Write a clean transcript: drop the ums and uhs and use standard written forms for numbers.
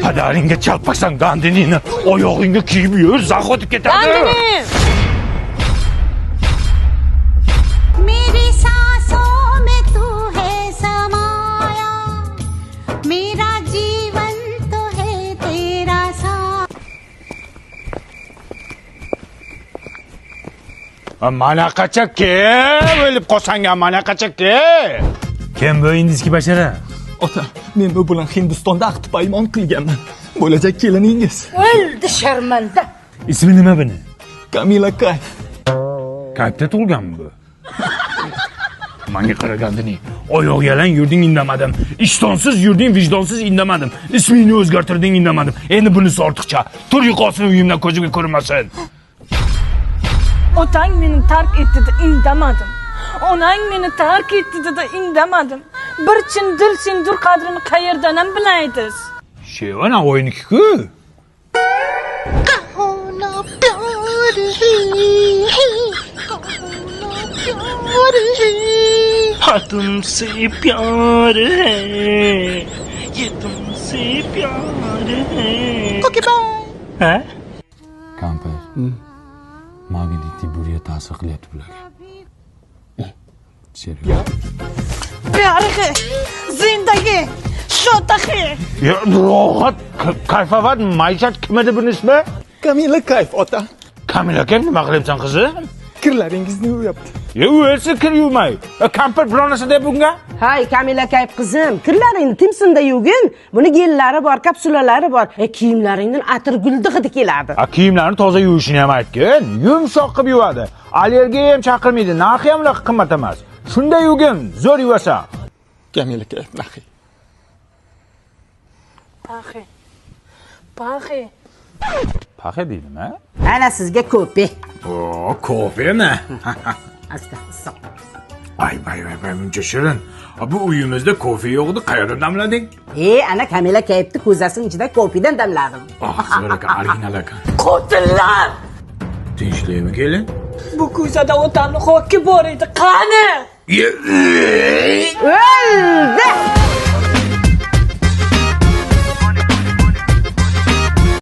Padaringga chalpaqsan Gandinini. Oyog'ingga kiyib yur, zax o'tib ketadi. Gandini! मेरी सांसों में तू है समाया मेरा जीवन तो है तेरा साथ Mana qacha kim o'lib qolsang, mana qacha kim? Kim bu indiki bashara? Ota, men bu bilan Hindistonda ahd paymon qilganman. Bo'lajak keliningiz. O'ldi sharmanda. Ismi nima buni? Kamila Kayf. Kayfda tug'ilganmi bu? Menga qaragandini. Oyoq yalang yurding indamadim. Ishtonsiz yurding, vijdonsiz indamadim. Ismingni o'zgartirding indamadim. Endi bunisi ortiqcha. Tur yo'qolsin uyimdan ko'zimga ko'rinmasin. Otang meni tark etdi, indamadim. Onang meni tark etdi dedi, indamadim. Bir chin dil sindur qadrini qayerdan ham bilaysiz? Shevana o'yiniki-ku. हाँ तुमसे प्यार है ये तुमसे प्यार है okay bye हैं Kampir. Magnitli buraya ta'sir qilyapti bularga. Serios. Pyarg'i, zindagi, shotahi. Ya rohat, kayfovat, maishat kim edi buning ismi? Kamila Kayf, ota. Kamila kim nima qilyapsan qizim? Kirlaringizni yuvayapti. Ya o'lsa kir yuvmay. Kampir bironasi deb bunga? Hay Kamila Kayf qizim, kirlaringni timsinda yuvgin. Buni gellari bor, kapsulalari bor. Kiyimlaringdan atir guldi hidi keladi. Kiyimlarni toza yuvishini ham aytgin. Yumshoq qilib yuvadi. Allergiya ham chaqirmaydi. Narxi ham qimmat emas. Shunda yuvgin, zo'r yuvasa. Kamila Kayf nahi. Paxi. Paxi. Paxa deydimi? Ana sizga ko'pi. O, kofemi? Asta, stop. Ay, muncha shirin. Bu uyimizda kofe yo'qdi, qayerdan damlading? Ana Kamila Kayfni ko'zasining ichida ko'pidan damladim. Zo'r ekan, original ekan. Qotillar! Tinchlikmi kelin? Bu ko'zada otamni xoki bor edi. Qani? O'ldi!